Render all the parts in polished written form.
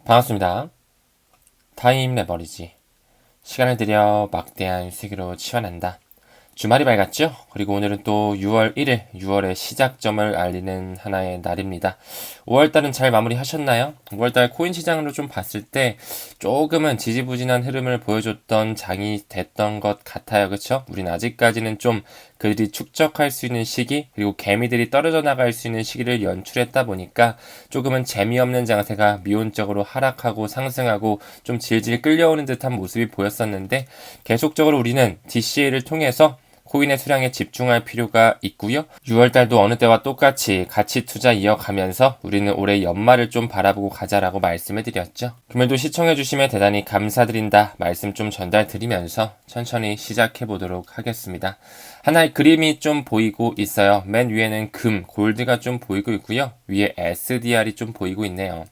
반갑습니다. 타임 레버리지. 시간을 들여 막대한 수익으로 치환한다. 주말이 밝았죠? 그리고 오늘은 또 6월 1일, 6월의 시작점을 알리는 하나의 날입니다. 5월달은 잘 마무리하셨나요? 5월달 코인 시장으로 좀 봤을 때 조금은 지지부진한 흐름을 보여줬던 장이 됐던 것 같아요. 그쵸? 우린 아직까지는 좀 그들이 축적할 수 있는 시기, 그리고 개미들이 떨어져 나갈 수 있는 시기를 연출했다 보니까 조금은 재미없는 장세가 미온적으로 하락하고 상승하고 좀 질질 끌려오는 듯한 모습이 보였었는데 계속적으로 우리는 DCA를 통해서 코인의 수량에 집중할 필요가 있고요. 6월달도 어느 때와 똑같이 가치 투자 이어가면서 우리는 올해 연말을 좀 바라보고 가자라고 말씀을 드렸죠. 금요일도 시청해주시면 대단히 감사드린다 말씀 좀 전달드리면서 천천히 시작해보도록 하겠습니다. 하나의 그림이 좀 보이고 있어요. 맨 위에는 금, 골드가 좀 보이고 있고요. 위에 SDR이 좀 보이고 있네요.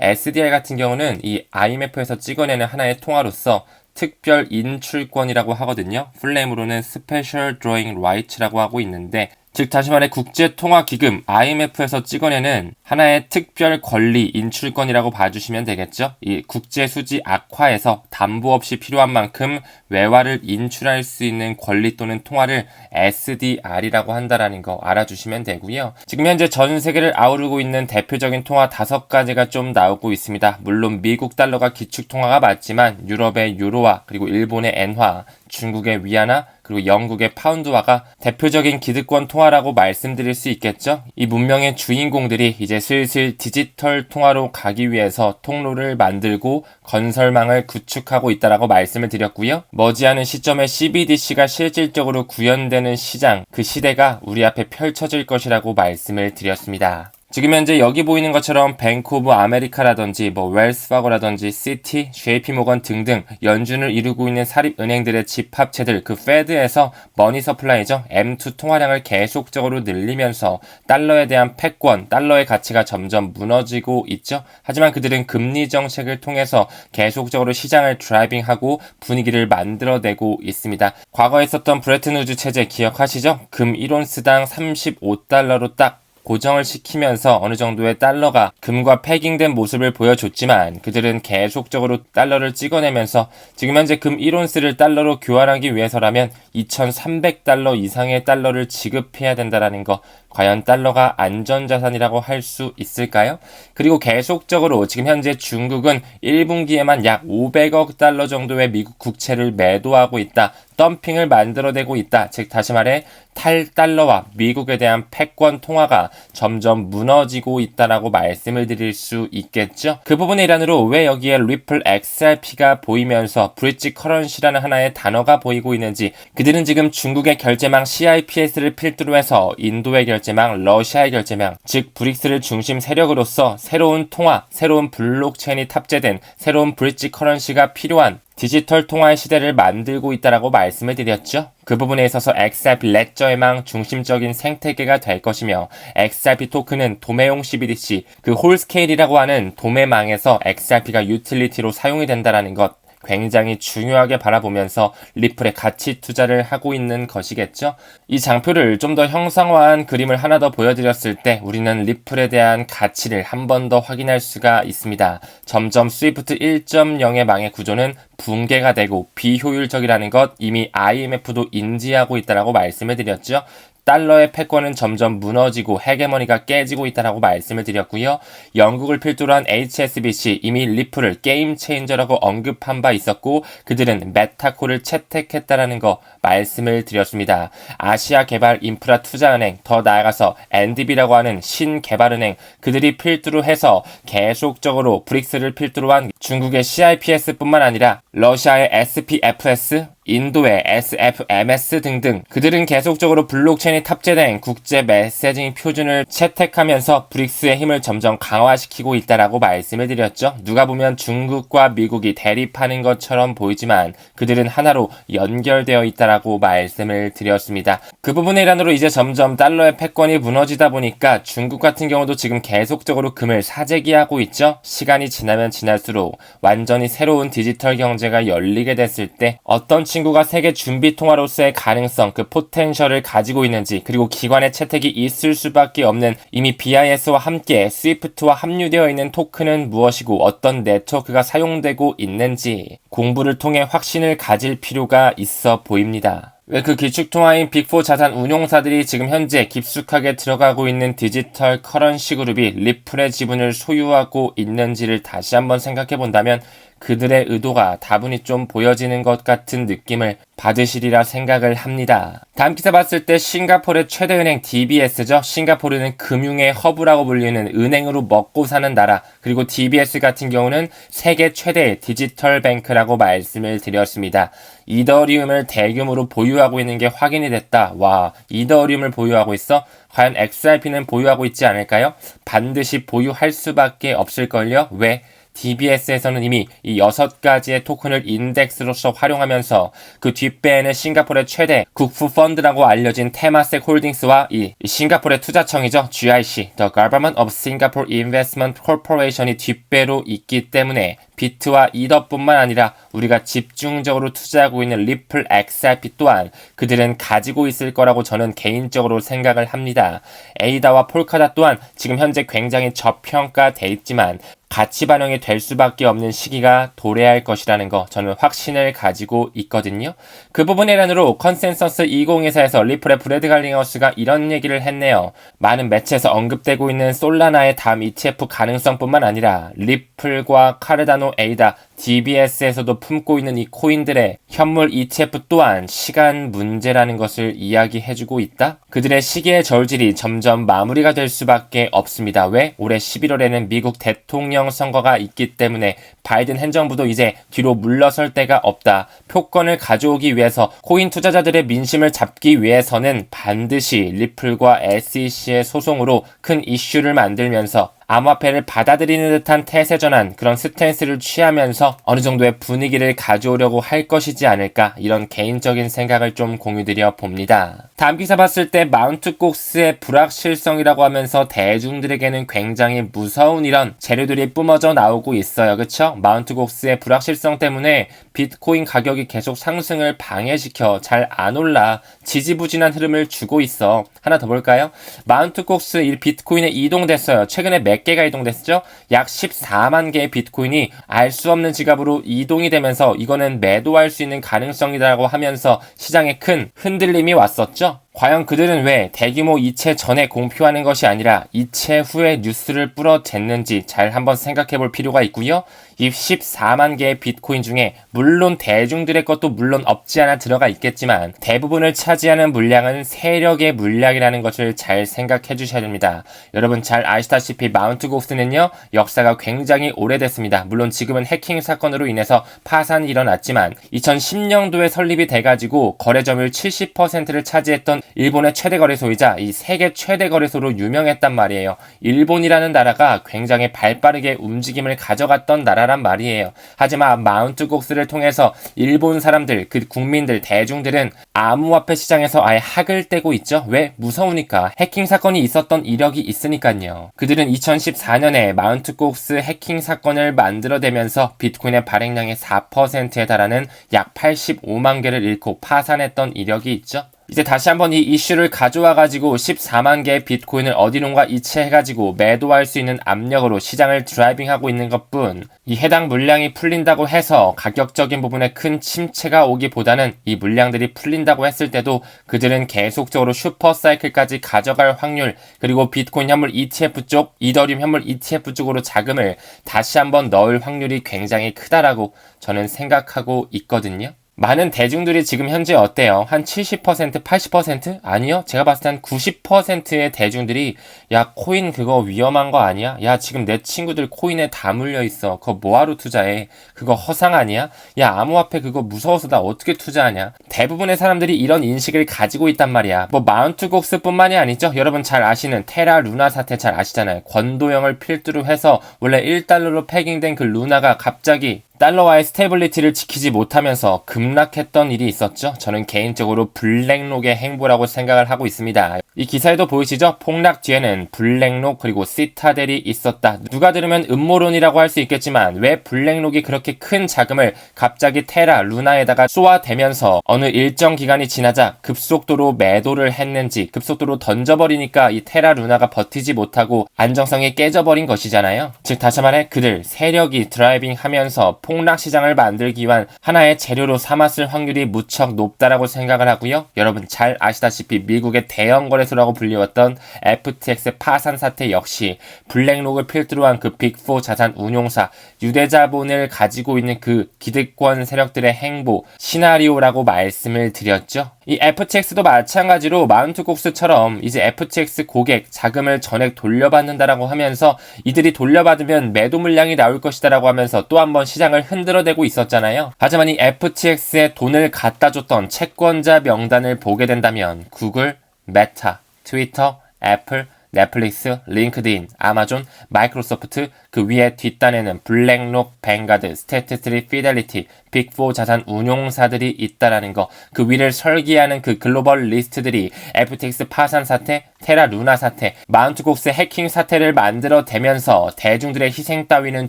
SDR 같은 경우는 이 IMF에서 찍어내는 하나의 통화로서 특별 인출권이라고 하거든요. 플레임으로는 Special Drawing Rights라고 하고 있는데, 즉 다시 말해 국제통화기금 IMF에서 찍어내는 하나의 특별 권리 인출권이라고 봐주시면 되겠죠. 이 국제수지 악화에서 담보 없이 필요한 만큼 외화를 인출할 수 있는 권리 또는 통화를 SDR이라고 한다라는 거 알아주시면 되고요. 지금 현재 전 세계를 아우르고 있는 대표적인 통화 5가지가 좀 나오고 있습니다. 물론 미국 달러가 기축통화가 맞지만 유럽의 유로화, 그리고 일본의 엔화, 중국의 위안화, 그리고 영국의 파운드화가 대표적인 기득권 통화라고 말씀드릴 수 있겠죠. 이 문명의 주인공들이 이제 슬슬 디지털 통화로 가기 위해서 통로를 만들고 건설망을 구축하고 있다라고 말씀을 드렸고요. 머지않은 시점에 CBDC가 실질적으로 구현되는 시장, 그 시대가 우리 앞에 펼쳐질 것이라고 말씀을 드렸습니다. 지금 현재 여기 보이는 것처럼 뱅크 오브 아메리카라든지 웰스파고라든지 시티, JP모건 등등 연준을 이루고 있는 사립은행들의 집합체들 그 페드에서 머니 서플라이죠. M2 통화량을 계속적으로 늘리면서 달러에 대한 패권, 달러의 가치가 점점 무너지고 있죠. 하지만 그들은 금리 정책을 통해서 계속적으로 시장을 드라이빙하고 분위기를 만들어내고 있습니다. 과거에 있었던 브레튼우즈 체제 기억하시죠? 금 1온스당 35달러로 딱 고정을 시키면서 어느 정도의 달러가 금과 패깅된 모습을 보여줬지만 그들은 계속적으로 달러를 찍어내면서 지금 현재 금 1온스를 달러로 교환하기 위해서라면 2,300달러 이상의 달러를 지급해야 된다라는 거, 과연 달러가 안전자산이라고 할 수 있을까요? 그리고 계속적으로 지금 현재 중국은 1분기에만 약 500억 달러 정도의 미국 국채를 매도하고 있다. 덤핑을 만들어내고 있다. 즉 다시 말해 탈달러와 미국에 대한 패권 통화가 점점 무너지고 있다라고 말씀을 드릴 수 있겠죠. 그 부분의 일환으로 왜 여기에 리플 XRP가 보이면서 브릿지 커런시라는 하나의 단어가 보이고 있는지, 그들은 지금 중국의 결제망 CIPS를 필두로 해서 인도의 결제망, 러시아의 결제망, 즉 브릭스를 중심 세력으로서 새로운 통화, 새로운 블록체인이 탑재된 새로운 브릿지 커런시가 필요한 디지털 통화의 시대를 만들고 있다라고 말씀을 드렸죠. 그 부분에 있어서 XRP 레저의 망 중심적인 생태계가 될 것이며 XRP 토큰은 도매용 CBDC, 그 홀스케일이라고 하는 도매망에서 XRP가 유틸리티로 사용이 된다라는 것, 굉장히 중요하게 바라보면서 리플에 가치 투자를 하고 있는 것이겠죠. 이 장표를 좀 더 형상화한 그림을 하나 더 보여드렸을 때 우리는 리플에 대한 가치를 한 번 더 확인할 수가 있습니다. 점점 스위프트 1.0의 망의 구조는 붕괴가 되고 비효율적이라는 것 이미 IMF도 인지하고 있다라고 말씀을 드렸죠. 달러의 패권은 점점 무너지고 헤게머니가 깨지고 있다라고 말씀을 드렸고요. 영국을 필두로 한 HSBC 이미 리플을 게임 체인저라고 언급한 바 있었고 그들은 메타코를 채택했다라는 거 말씀을 드렸습니다. 아시아 개발 인프라 투자은행, 더 나아가서 NDB라고 하는 신개발은행, 그들이 필두로 해서 계속적으로 브릭스를 필두로 한 중국의 CIPS뿐만 아니라 러시아의 SPFS, 인도의 SFMS 등등 그들은 계속적으로 블록체인이 탑재된 국제 메시징 표준을 채택하면서 브릭스의 힘을 점점 강화시키고 있다라고 말씀을 드렸죠. 누가 보면 중국과 미국이 대립하는 것처럼 보이지만 그들은 하나로 연결되어 있다라고 말씀을 드렸습니다. 그 부분의 일환으로 이제 점점 달러의 패권이 무너지다 보니까 중국 같은 경우도 지금 계속적으로 금을 사재기하고 있죠. 시간이 지나면 지날수록 완전히 새로운 디지털 경제가 열리게 됐을 때 어떤 친구가 세계 준비 통화로서의 가능성, 그 포텐셜을 가지고 있는지, 그리고 기관의 채택이 있을 수밖에 없는 이미 BIS와 함께 스위프트와 합류되어 있는 토큰은 무엇이고 어떤 네트워크가 사용되고 있는지 공부를 통해 확신을 가질 필요가 있어 보입니다. 왜 그 기축통화인 빅4 자산 운용사들이 지금 현재 깊숙하게 들어가고 있는 디지털 커런시 그룹이 리플의 지분을 소유하고 있는지를 다시 한번 생각해 본다면 그들의 의도가 다분히 좀 보여지는 것 같은 느낌을 받으시리라 생각을 합니다. 다음 기사 봤을 때 싱가포르의 최대 은행 DBS죠. 싱가포르는 금융의 허브라고 불리는 은행으로 먹고 사는 나라, 그리고 DBS 같은 경우는 세계 최대의 디지털 뱅크라고 말씀을 드렸습니다. 이더리움을 대규모로 보유하고 있는 게 확인이 됐다. 와, 이더리움을 보유하고 있어? 과연 XRP는 보유하고 있지 않을까요? 반드시 보유할 수밖에 없을걸요? 왜? DBS에서는 이미 이 6가지의 토큰을 인덱스로서 활용하면서 그 뒷배에는 싱가포르의 최대 국부 펀드라고 알려진 테마섹 홀딩스와 이 싱가포르의 투자청이죠. GIC, The Government of Singapore Investment Corporation이 뒷배로 있기 때문에 비트와 이더뿐만 아니라 우리가 집중적으로 투자하고 있는 리플 XRP 또한 그들은 가지고 있을 거라고 저는 개인적으로 생각을 합니다. 에이다와 폴카다 또한 지금 현재 굉장히 저평가돼 있지만 가치 반영이 될 수밖에 없는 시기가 도래할 것이라는 거 저는 확신을 가지고 있거든요. 그 부분에 관련으로 컨센서스 2024에서 리플의 브래드 갈링하우스가 이런 얘기를 했네요. 많은 매체에서 언급되고 있는 솔라나의 다음 ETF 가능성뿐만 아니라 리플과 카르다노, 에이다, DBS에서도 품고 있는 이 코인들의 현물 ETF 또한 시간 문제라는 것을 이야기해주고 있다. 그들의 시기의 저울질이 점점 마무리가 될 수밖에 없습니다. 왜? 올해 11월에는 미국 대통령 선거가 있기 때문에 바이든 행정부도 이제 뒤로 물러설 데가 없다. 표권을 가져오기 위해서 코인 투자자들의 민심을 잡기 위해서는 반드시 리플과 SEC의 소송으로 큰 이슈를 만들면서 암호화폐를 받아들이는 듯한 태세 전환, 그런 스탠스를 취하면서 어느 정도의 분위기를 가져오려고 할 것이지 않을까, 이런 개인적인 생각을 좀 공유드려 봅니다. 다음 기사 봤을 때 마운트 곡스의 불확실성이라고 하면서 대중들에게는 굉장히 무서운 이런 재료들이 뿜어져 나오고 있어요. 그쵸? 마운트 곡스의 불확실성 때문에 비트코인 가격이 계속 상승을 방해시켜 잘 안 올라 지지부진한 흐름을 주고 있어. 하나 더 볼까요? 마운트 곡스 이 비트코인에 이동됐어요. 최근에 몇 개가 이동됐죠? 약 14만 개의 비트코인이 알 수 없는 지갑으로 이동이 되면서 이거는 매도할 수 있는 가능성이라고 하면서 시장에 큰 흔들림이 왔었죠? 과연 그들은 왜 대규모 이체 전에 공표하는 것이 아니라 이체 후에 뉴스를 뿌려댔는지 잘 한번 생각해 볼 필요가 있고요. 이 14만 개의 비트코인 중에 물론 대중들의 것도 물론 없지 않아 들어가 있겠지만 대부분을 차지하는 물량은 세력의 물량이라는 것을 잘 생각해 주셔야 됩니다. 여러분 잘 아시다시피 마운트 곡스는요, 역사가 굉장히 오래됐습니다. 물론 지금은 해킹 사건으로 인해서 파산이 일어났지만 2010년도에 설립이 돼가지고 거래 점유율 70%를 차지했던 일본의 최대 거래소이자 이 세계 최대 거래소로 유명했단 말이에요. 일본이라는 나라가 굉장히 발빠르게 움직임을 가져갔던 나라란 말이에요. 하지만 마운트 곡스를 통해서 일본 사람들, 그 국민들, 대중들은 암호화폐 시장에서 아예 학을 떼고 있죠. 왜? 무서우니까. 해킹 사건이 있었던 이력이 있으니까요. 그들은 2014년에 마운트 곡스 해킹 사건을 만들어내면서 비트코인의 발행량의 4%에 달하는 약 85만 개를 잃고 파산했던 이력이 있죠. 이제 다시 한번 이 이슈를 가져와가지고 14만 개의 비트코인을 어디론가 이체해가지고 매도할 수 있는 압력으로 시장을 드라이빙하고 있는 것뿐, 이 해당 물량이 풀린다고 해서 가격적인 부분에 큰 침체가 오기보다는 이 물량들이 풀린다고 했을 때도 그들은 계속적으로 슈퍼사이클까지 가져갈 확률, 그리고 비트코인 현물 ETF 쪽, 이더리움 현물 ETF 쪽으로 자금을 다시 한번 넣을 확률이 굉장히 크다라고 저는 생각하고 있거든요. 많은 대중들이 지금 현재 어때요? 한 70%, 80%? 아니요. 제가 봤을 때 한 90%의 대중들이 야, 코인 그거 위험한 거 아니야? 야, 지금 내 친구들 코인에 다 물려 있어. 그거 뭐하러 투자해? 그거 허상 아니야? 야, 암호화폐 그거 무서워서 나 어떻게 투자하냐? 대부분의 사람들이 이런 인식을 가지고 있단 말이야. 뭐 마운트 곡스뿐만이 아니죠. 여러분 잘 아시는 테라 루나 사태 잘 아시잖아요. 권도형을 필두로 해서 원래 1달러로 패깅된 그 루나가 갑자기 달러와의 스테빌리티를 지키지 못하면서 급락했던 일이 있었죠. 저는 개인적으로 블랙록의 행보라고 생각을 하고 있습니다. 이 기사에도 보이시죠? 폭락 뒤에는 블랙록 그리고 시타델이 있었다. 누가 들으면 음모론이라고 할 수 있겠지만 왜 블랙록이 그렇게 큰 자금을 갑자기 테라, 루나에다가 쏘아대면서 어느 일정 기간이 지나자 급속도로 매도를 했는지, 급속도로 던져버리니까 이 테라, 루나가 버티지 못하고 안정성이 깨져버린 것이잖아요. 즉 다시 말해 그들 세력이 드라이빙하면서 폭락 시장을 만들기 위한 하나의 재료로 삼았을 확률이 무척 높다라고 생각을 하고요. 여러분 잘 아시다시피 미국의 대형 거래소라고 불리웠던 FTX 파산 사태 역시 블랙록을 필두로 한 그 빅4 자산 운용사, 유대자본을 가지고 있는 그 기득권 세력들의 행보, 시나리오라고 말씀을 드렸죠. 이 FTX도 마찬가지로 마운트 곡스처럼 이제 FTX 고객 자금을 전액 돌려받는다라고 하면서 이들이 돌려받으면 매도 물량이 나올 것이다라고 하면서 또 한 번 시장을 흔들어대고 있었잖아요. 하지만 이 FTX에 돈을 갖다 줬던 채권자 명단을 보게 된다면 구글, 메타, 트위터, 애플, 넷플릭스, 링크드인, 아마존, 마이크로소프트, 그 위에 뒷단에는 블랙록, 뱅가드, 스태트스트리, 피델리티, 빅4 자산 운용사들이 있다라는 거, 그 위를 설계하는 그 글로벌 리스트들이 FTX 파산 사태, 테라 루나 사태, 마운트 곡스 해킹 사태를 만들어대면서 대중들의 희생 따위는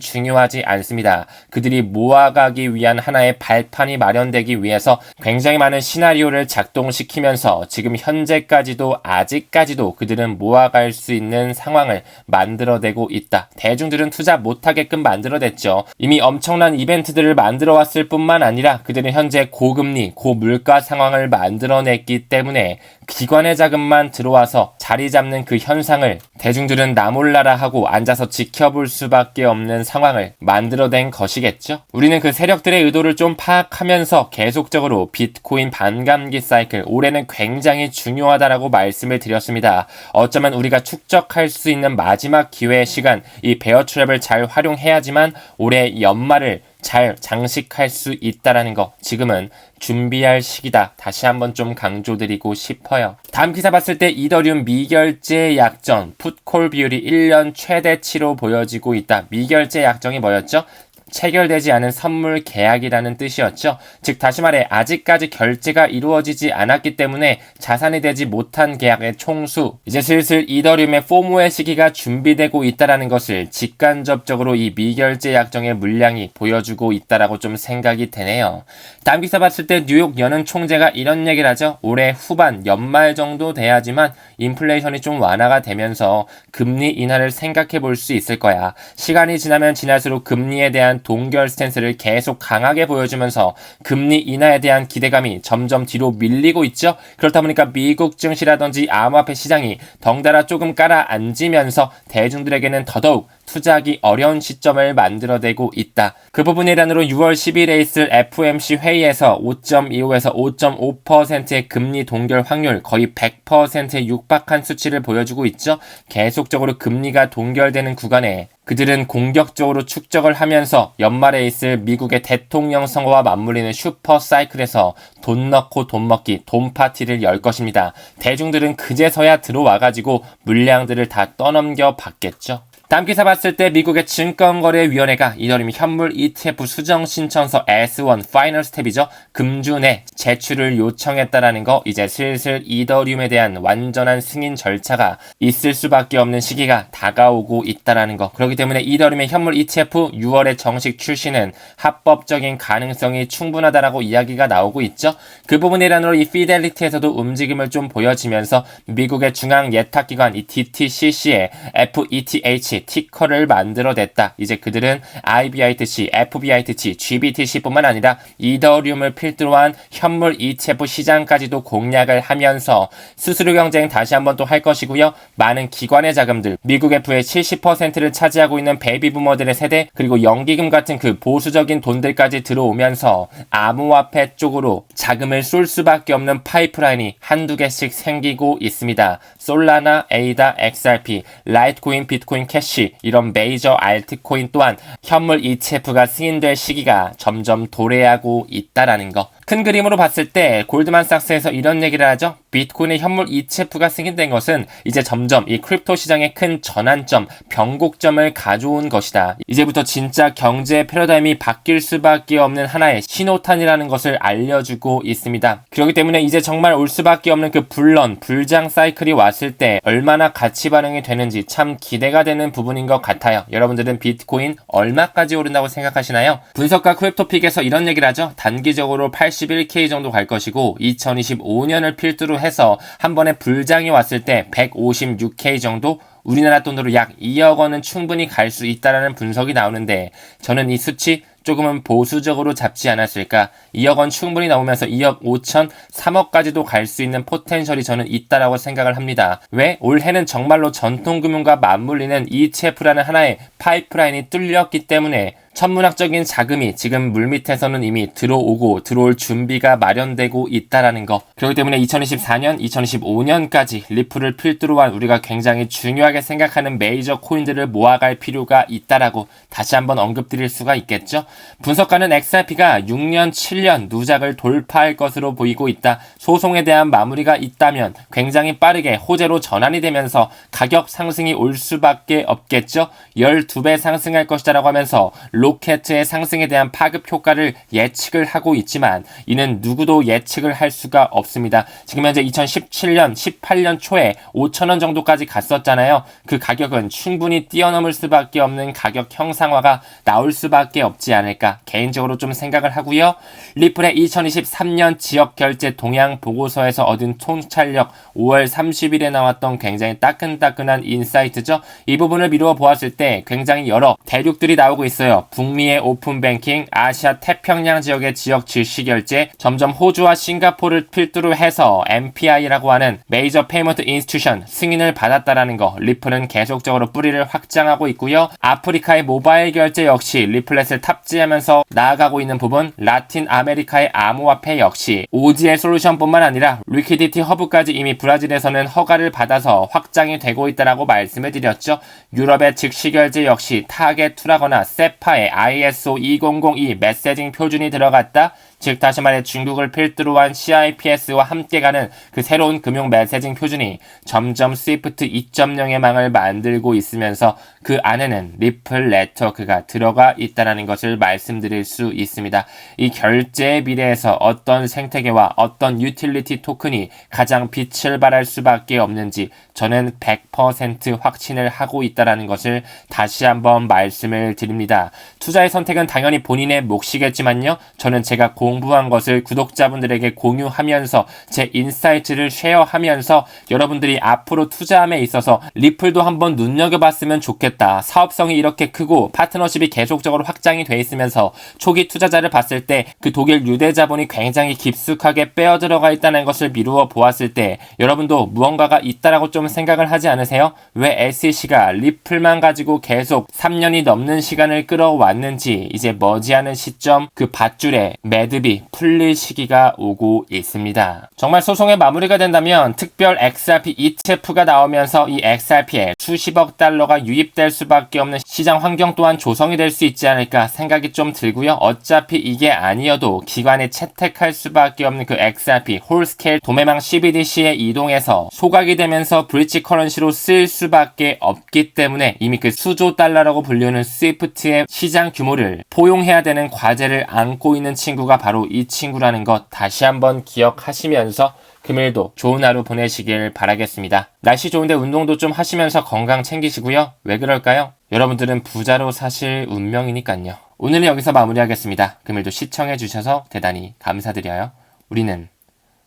중요하지 않습니다. 그들이 모아가기 위한 하나의 발판이 마련되기 위해서 굉장히 많은 시나리오를 작동시키면서 지금 현재까지도 아직까지도 그들은 모아갈 수 있는 상황을 만들어내고 있다. 대중들은 투자 못하게끔 만들어냈죠. 이미 엄청난 이벤트들을 만들어왔을 뿐만 아니라 그들은 현재 고금리, 고물가 상황을 만들어냈기 때문에 기관의 자금만 들어와서 자리 잡는 그 현상을 대중들은 나 몰라라 하고 앉아서 지켜볼 수밖에 없는 상황을 만들어낸 것이겠죠. 우리는 그 세력들의 의도를 좀 파악하면서 계속적으로 비트코인 반감기 사이클, 올해는 굉장히 중요하다라고 말씀을 드렸습니다. 어쩌면 우리가 축적할 수 있는 마지막 기회의 시간, 이 베어 트랩을 잘 활용해야지만 올해 연말을 잘 장식할 수 있다라는 거, 지금은 준비할 시기다. 다시 한번 좀 강조드리고 싶어요. 다음 기사 봤을 때 이더리움 미결제 약정, 풋콜 비율이 1년 최대치로 보여지고 있다. 미결제 약정이 뭐였죠? 체결되지 않은 선물 계약이라는 뜻이었죠. 즉 다시 말해 아직까지 결제가 이루어지지 않았기 때문에 자산이 되지 못한 계약의 총수, 이제 슬슬 이더리움의 포모의 시기가 준비되고 있다는 것을 직간접적으로 이 미결제 약정의 물량이 보여주고 있다라고 좀 생각이 되네요. 다음 기사 봤을 때 뉴욕 연은 총재가 이런 얘기를 하죠. 올해 후반 연말 정도 돼야지만 인플레이션이 좀 완화가 되면서 금리 인하를 생각해 볼 수 있을 거야. 시간이 지나면 지날수록 금리에 대한 동결 스탠스를 계속 강하게 보여주면서 금리 인하에 대한 기대감이 점점 뒤로 밀리고 있죠. 그렇다 보니까 미국 증시라든지 암호화폐 시장이 덩달아 조금 깔아앉으면서 대중들에게는 더더욱 투자하기 어려운 시점을 만들어내고 있다. 그 부분에 일환으로 6월 10일에 있을 FOMC 회의에서 5.25에서 5.5%의 금리 동결 확률, 거의 100%에 육박한 수치를 보여주고 있죠. 계속적으로 금리가 동결되는 구간에 그들은 공격적으로 축적을 하면서 연말에 있을 미국의 대통령 선거와 맞물리는 슈퍼 사이클에서 돈 넣고 돈 먹기, 돈 파티를 열 것입니다. 대중들은 그제서야 들어와가지고 물량들을 다 떠넘겨 받겠죠. 다음 기사 봤을 때 미국의 증권거래위원회가 이더리움 현물 ETF 수정 신청서 S1 파이널 스텝이죠. 금주 내 제출을 요청했다라는 거, 이제 슬슬 이더리움에 대한 완전한 승인 절차가 있을 수밖에 없는 시기가 다가오고 있다라는 거. 그렇기 때문에 이더리움의 현물 ETF 6월에 정식 출시는 합법적인 가능성이 충분하다라고 이야기가 나오고 있죠. 그 부분에 일환으로 이 피델리티에서도 움직임을 좀 보여지면서 미국의 중앙 예탁기관 이 DTCC의 FETH 티커를 만들어냈다. 이제 그들은 IBITC, FBITC, GBTC뿐만 아니라 이더리움을 필두로 한 현물 ETF 시장까지도 공략을 하면서 수수료 경쟁 다시 한번 또 할 것이고요. 많은 기관의 자금들, 미국 F의 70%를 차지하고 있는 베이비부머들의 세대, 그리고 연기금 같은 그 보수적인 돈들까지 들어오면서 암호화폐 쪽으로 자금을 쏠 수밖에 없는 파이프라인이 한두 개씩 생기고 있습니다. 솔라나, 에이다, XRP, 라이트코인, 비트코인, 캐시, 이런 메이저 알트코인 또한 현물 ETF가 승인될 시기가 점점 도래하고 있다라는 거. 큰 그림으로 봤을 때 골드만삭스에서 이런 얘기를 하죠. 비트코인의 현물 ETF가 승인된 것은 이제 점점 이 크립토 시장의 큰 전환점, 변곡점을 가져온 것이다. 이제부터 진짜 경제 패러다임이 바뀔 수밖에 없는 하나의 신호탄이라는 것을 알려주고 있습니다. 그렇기 때문에 이제 정말 올 수밖에 없는 그 불장 사이클이 왔을 때 얼마나 가치 반응이 되는지 참 기대가 되는 부분인 것 같아요. 여러분들은 비트코인 얼마까지 오른다고 생각하시나요? 분석가 크립토픽에서 이런 얘기를 하죠. 단기적으로 81K 정도 갈 것이고 2025년을 필두로 해서 한 번에 불장이 왔을 때 156K 정도, 우리나라 돈으로 약 2억 원은 충분히 갈 수 있다라는 분석이 나오는데 저는 이 수치 조금은 보수적으로 잡지 않았을까. 2억 원 충분히 나오면서 2억 5천, 3억까지도 갈 수 있는 포텐셜이 저는 있다라고 생각을 합니다. 왜? 올해는 정말로 전통금융과 맞물리는 ETF라는 하나의 파이프라인이 뚫렸기 때문에 천문학적인 자금이 지금 물밑에서는 이미 들어올 준비가 마련되고 있다라는 거. 그렇기 때문에 2024년, 2025년까지 리플을 필두로 한 우리가 굉장히 중요하게 생각하는 메이저 코인들을 모아갈 필요가 있다라고 다시 한번 언급드릴 수가 있겠죠. 분석가는 XRP가 6년, 7년 누작을 돌파할 것으로 보이고 있다. 소송에 대한 마무리가 있다면 굉장히 빠르게 호재로 전환이 되면서 가격 상승이 올 수밖에 없겠죠. 12배 상승할 것이다라고 하면서 로켓의 상승에 대한 파급 효과를 예측을 하고 있지만 이는 누구도 예측을 할 수가 없습니다. 지금 현재 2017년, 18년 초에 5,000원 정도까지 갔었잖아요. 그 가격은 충분히 뛰어넘을 수밖에 없는 가격 형상화가 나올 수밖에 없지 않을까 개인적으로 좀 생각을 하고요. 리플의 2023년 지역결제 동향 보고서에서 얻은 통찰력 5월 30일에 나왔던 굉장히 따끈따끈한 인사이트죠. 이 부분을 미루어 보았을 때 굉장히 여러 대륙들이 나오고 있어요. 북미의 오픈뱅킹, 아시아 태평양 지역의 지역 질시결제, 점점 호주와 싱가포르를 필두로 해서 MPI라고 하는 메이저 페이먼트 인스티튜션 승인을 받았다라는 거. 리플은 계속적으로 뿌리를 확장하고 있고요. 아프리카의 모바일 결제 역시 리플렛을 탑재하면서 나아가고 있는 부분, 라틴 아메리카의 암호화폐 역시 OGL 솔루션뿐만 아니라 리퀴디티 허브까지 이미 브라질에서는 허가를 받아서 확장이 되고 있다라고 말씀을 드렸죠. 유럽의 즉시결제 역시 타겟2라거나 세파의 ISO 2002 메시징 표준이 들어갔다. 즉 다시 말해 중국을 필두로 한 CIPS와 함께 가는 그 새로운 금융 메시징 표준이 점점 스위프트 2.0의 망을 만들고 있으면서 그 안에는 리플 네트워크가 들어가 있다는 것을 말씀드릴 수 있습니다. 이 결제의 미래에서 어떤 생태계와 어떤 유틸리티 토큰이 가장 빛을 발할 수밖에 없는지 저는 100% 확신을 하고 있다는 것을 다시 한번 말씀을 드립니다. 투자의 선택은 당연히 본인의 몫이겠지만요. 저는 제가 공부한 것을 구독자분들에게 공유하면서 제 인사이트를 쉐어하면서 여러분들이 앞으로 투자함에 있어서 리플도 한번 눈여겨봤으면 좋겠다. 사업성이 이렇게 크고 파트너십이 계속적으로 확장이 돼 있으면서 초기 투자자를 봤을 때 그 독일 유대자본이 굉장히 깊숙하게 빼어 들어가 있다는 것을 미루어 보았을 때 여러분도 무언가가 있다라고 좀 생각을 하지 않으세요? 왜 SEC가 리플만 가지고 계속 3년이 넘는 시간을 끌어왔는지 이제 머지않은 시점 그 밧줄에 매듭이 풀릴 시기가 오고 있습니다. 정말 소송의 마무리가 된다면 특별 XRP ETF가 나오면서 이 XRP에 수십억 달러가 유입될 수밖에 없는 시장 환경 또한 조성이 될 수 있지 않을까 생각이 좀 들고요. 어차피 이게 아니어도 기관에 채택할 수밖에 없는 그 XRP 홀스케일 도매망 CBDC에 이동해서 소각이 되면서 브릿지 커런시로 쓰일 수밖에 없기 때문에 이미 그 수조 달러라고 불리는 스위프트의 시장 규모를 포용해야 되는 과제를 안고 있는 친구가 바로 이 친구라는 것 다시 한번 기억하시면서 금일도 좋은 하루 보내시길 바라겠습니다. 날씨 좋은데 운동도 좀 하시면서 건강 챙기시고요. 왜 그럴까요? 여러분들은 부자로 사실 운명이니깐요. 오늘은 여기서 마무리하겠습니다. 금일도 시청해주셔서 대단히 감사드려요. 우리는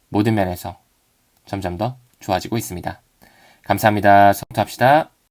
모든 면에서 점점 더 좋아지고 있습니다. 감사합니다. 성투합시다.